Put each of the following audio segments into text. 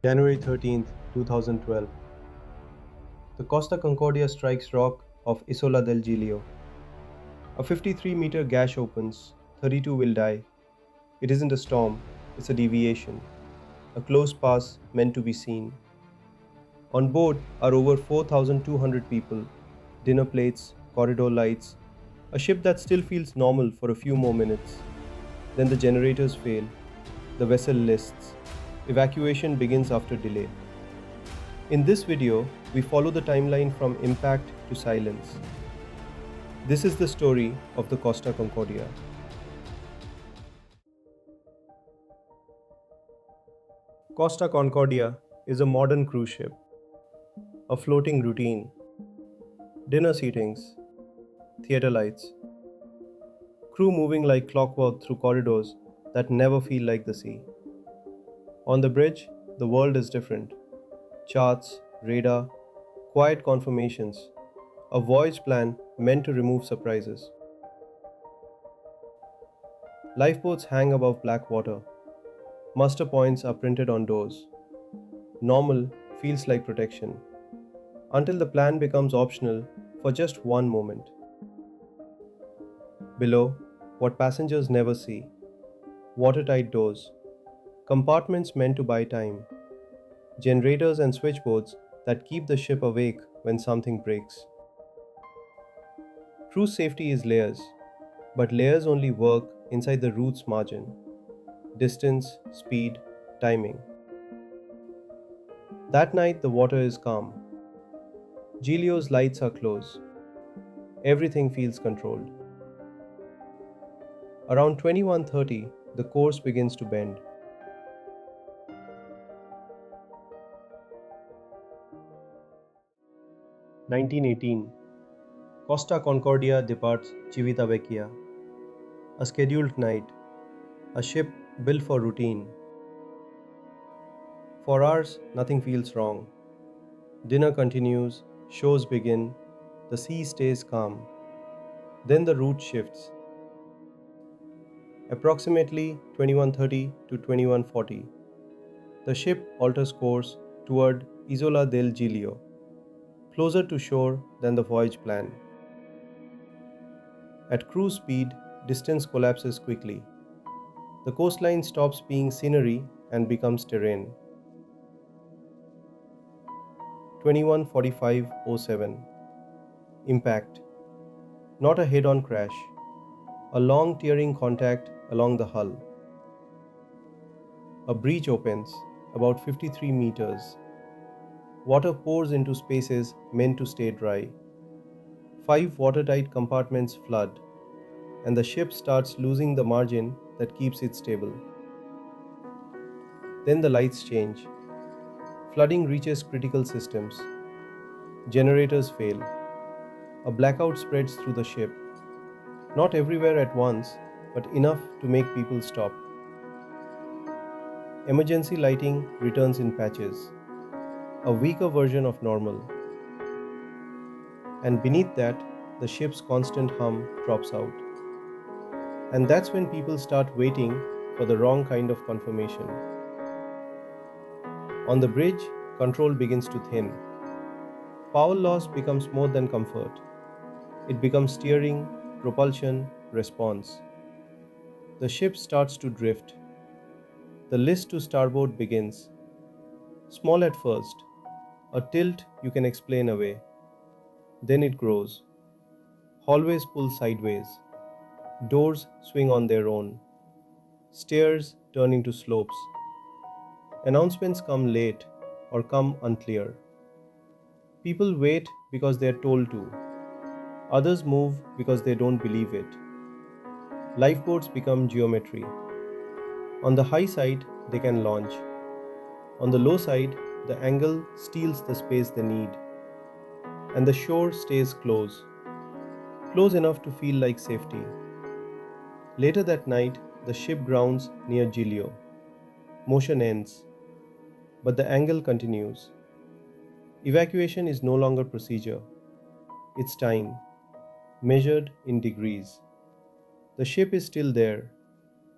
January 13th, 2012. The Costa Concordia strikes rock off Isola del Giglio. A 53-meter gash opens, 32 will die. It isn't a storm, it's a deviation, a close pass meant to be seen. On board are over 4,200 people, dinner plates, corridor lights, a ship that still feels normal for a few more minutes. Then the generators fail, the vessel lists. Evacuation begins after delay. In this video, we follow the timeline from impact to silence. This is the story of the Costa Concordia. Costa Concordia is a modern cruise ship, a floating routine, dinner seatings, theater lights, crew moving like clockwork through corridors that never feel like the sea. On the bridge, the world is different. Charts, radar, quiet confirmations, a voyage plan meant to remove surprises. Lifeboats hang above black water. Muster points are printed on doors. Normal feels like protection, until the plan becomes optional for just one moment. Below, what passengers never see: watertight doors, compartments meant to buy time, generators and switchboards that keep the ship awake when something breaks. Cruise safety is layers, but layers only work inside the route's margin: distance, speed, timing. That night, the water is calm. Giglio's lights are close. Everything feels controlled. Around 21:30, the course begins to bend. 1918. Costa Concordia departs Civitavecchia. A scheduled night. A ship built for routine. For hours, nothing feels wrong. Dinner continues, shows begin, the sea stays calm. Then the route shifts. Approximately 21:30 to 21:40, the ship alters course toward Isola del Giglio, closer to shore than the voyage plan. At cruise speed, distance collapses quickly. The coastline stops being scenery and becomes terrain. 21:45:07. Impact. Not a head-on crash. A long tearing contact along the hull. A breach opens, about 53 meters. Water pours into spaces meant to stay dry. 5 watertight compartments flood, and the ship starts losing the margin that keeps it stable. Then the lights change. Flooding reaches critical systems. Generators fail. A blackout spreads through the ship. Not everywhere at once, but enough to make people stop. Emergency lighting returns in patches, a weaker version of normal. And beneath that, the ship's constant hum drops out. And that's when people start waiting for the wrong kind of confirmation. On the bridge, control begins to thin. Power loss becomes more than comfort. It becomes steering, propulsion, response. The ship starts to drift. The list to starboard begins. Small at first, a tilt you can explain away. Then it grows. Hallways pull sideways. Doors swing on their own. Stairs turn into slopes. Announcements come late or come unclear. People wait because they are told to. Others move because they don't believe it. Lifeboats become geometry. On the high side, they can launch. On the low side, the angle steals the space they need. And the shore stays close enough to feel like safety. Later that night, the ship grounds near Giglio. Motion ends, but the angle continues. Evacuation is no longer procedure. It's time, measured in degrees. The ship is still there,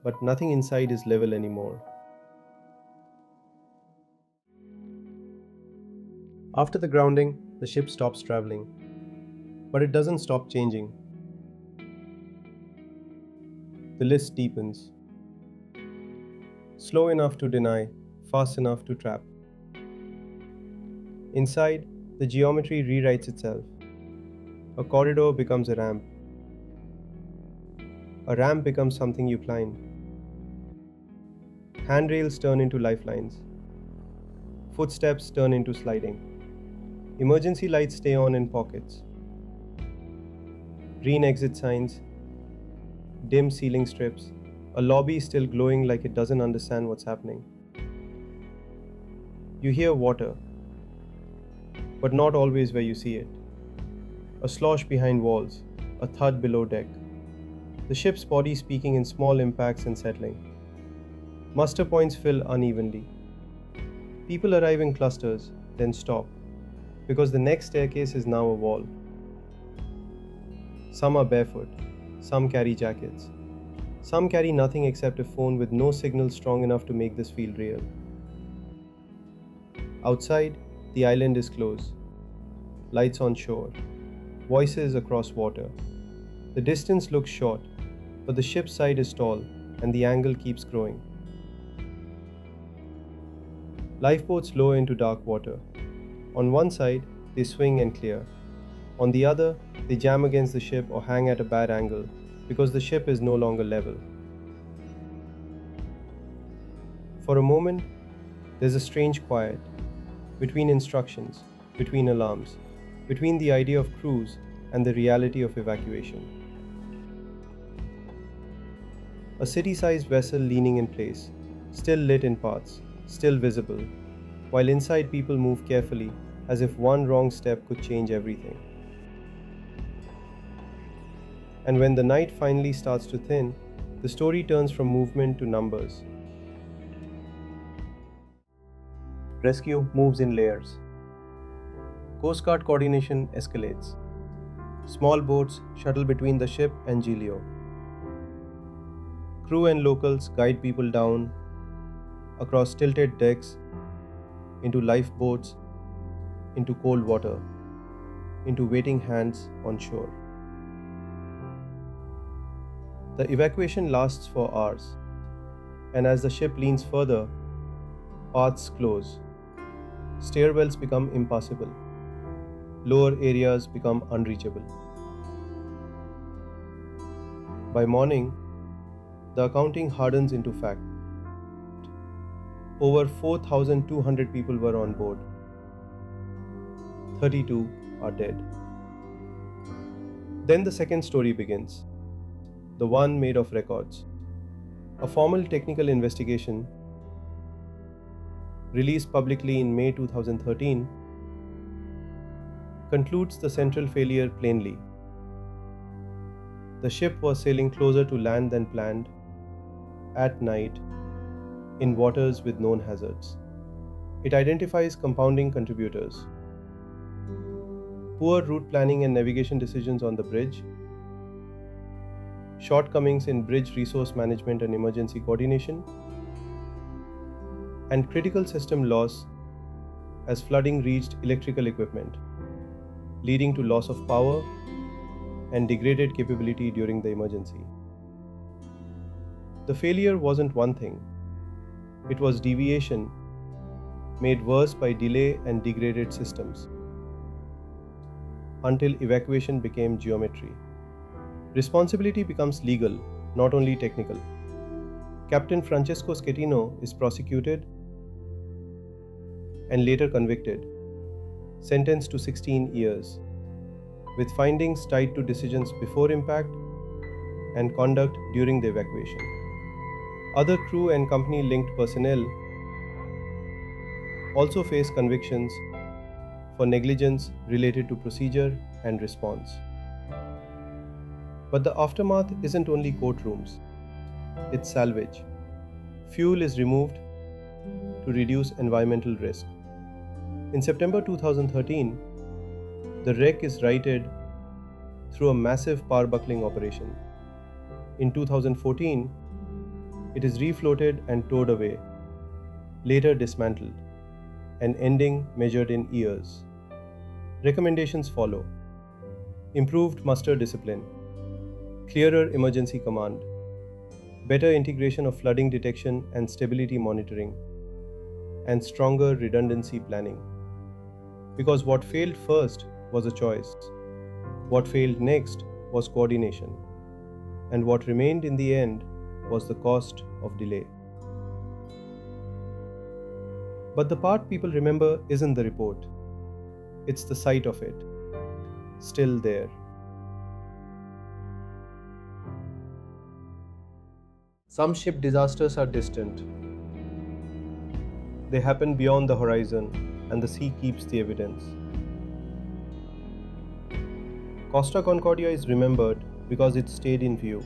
but nothing inside is level anymore. After the grounding, the ship stops traveling, but it doesn't stop changing. The list deepens, slow enough to deny, fast enough to trap. Inside, the geometry rewrites itself. A corridor becomes a ramp becomes something you climb. Handrails turn into lifelines. Footsteps turn into sliding. Emergency lights stay on in pockets. Green exit signs, dim ceiling strips, a lobby still glowing like it doesn't understand what's happening. You hear water, but not always where you see it. A slosh behind walls, a thud below deck. The ship's body speaking in small impacts and settling. Muster points fill unevenly. People arrive in clusters, then stop, because the next staircase is now a wall. Some are barefoot, some carry jackets. Some carry nothing except a phone with no signal strong enough to make this feel real. Outside, the island is close. Lights on shore. Voices across water. The distance looks short, but the ship's side is tall and the angle keeps growing. Lifeboats lower into dark water. On one side, they swing and clear. On the other, they jam against the ship or hang at a bad angle because the ship is no longer level. For a moment, there's a strange quiet, between instructions, between alarms, between the idea of cruise and the reality of evacuation. A city-sized vessel leaning in place, still lit in parts, still visible, while inside people move carefully as if one wrong step could change everything. And when the night finally starts to thin, the story turns from movement to numbers. Rescue moves in layers. Coast Guard coordination escalates. Small boats shuttle between the ship and Giglio. Crew and locals guide people down, across tilted decks, into lifeboats, into cold water, into waiting hands on shore. The evacuation lasts for hours, and as the ship leans further, paths close. Stairwells become impassable. Lower areas become unreachable. By morning, the accounting hardens into fact. Over 4,200 people were on board. 32 are dead. Then the second story begins, the one made of records. A formal technical investigation, released publicly in May 2013, concludes the central failure plainly. The ship was sailing closer to land than planned, at night, in waters with known hazards. It identifies compounding contributors: poor route planning and navigation decisions on the bridge, shortcomings in bridge resource management and emergency coordination, and critical system loss as flooding reached electrical equipment, leading to loss of power and degraded capability during the emergency. The failure wasn't one thing. It was deviation made worse by delay and degraded systems, until evacuation became geometry. Responsibility becomes legal, not only technical. Captain Francesco Schettino is prosecuted and later convicted, sentenced to 16 years, with findings tied to decisions before impact and conduct during the evacuation. Other crew and company-linked personnel also face convictions for negligence related to procedure and response. But the aftermath isn't only courtrooms, it's salvage. Fuel is removed to reduce environmental risk. In September 2013, the wreck is righted through a massive power buckling operation. In 2014, it is refloated and towed away, later dismantled, an ending measured in years. Recommendations follow: improved muster discipline, clearer emergency command, better integration of flooding detection and stability monitoring, and stronger redundancy planning. Because what failed first was a choice, what failed next was coordination, and what remained in the end was the cost of delay. But the part people remember isn't the report, it's the sight of it, still there. Some ship disasters are distant. They happen beyond the horizon, and the sea keeps the evidence. Costa Concordia is remembered because it stayed in view.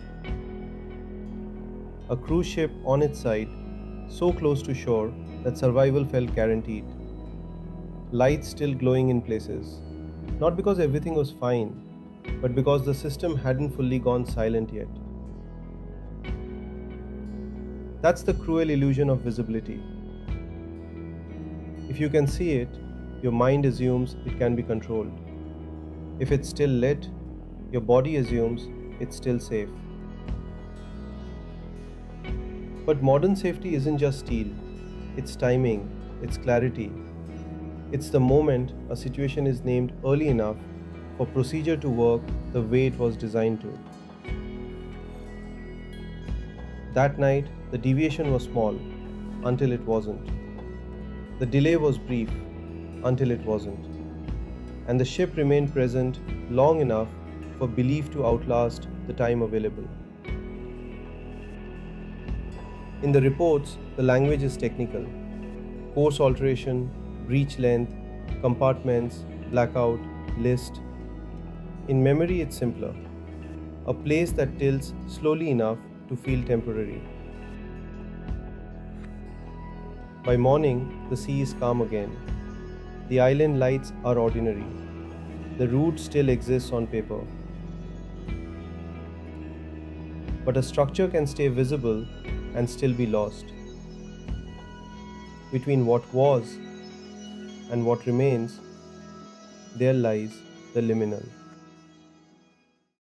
A cruise ship on its side, so close to shore that survival felt guaranteed. Lights still glowing in places, not because everything was fine, but because the system hadn't fully gone silent yet. That's the cruel illusion of visibility. If you can see it, your mind assumes it can be controlled. If it's still lit, your body assumes it's still safe. But modern safety isn't just steel, it's timing, it's clarity. It's the moment a situation is named early enough for procedure to work the way it was designed to. That night, the deviation was small until it wasn't. The delay was brief until it wasn't. And the ship remained present long enough for belief to outlast the time available. In the reports, the language is technical: course alteration, breach length, compartments, blackout, list. In memory, it's simpler: a place that tilts slowly enough to feel temporary. By morning, the sea is calm again. The island lights are ordinary. The route still exists on paper. But a structure can stay visible and still be lost. Between what was and what remains, there lies the liminal.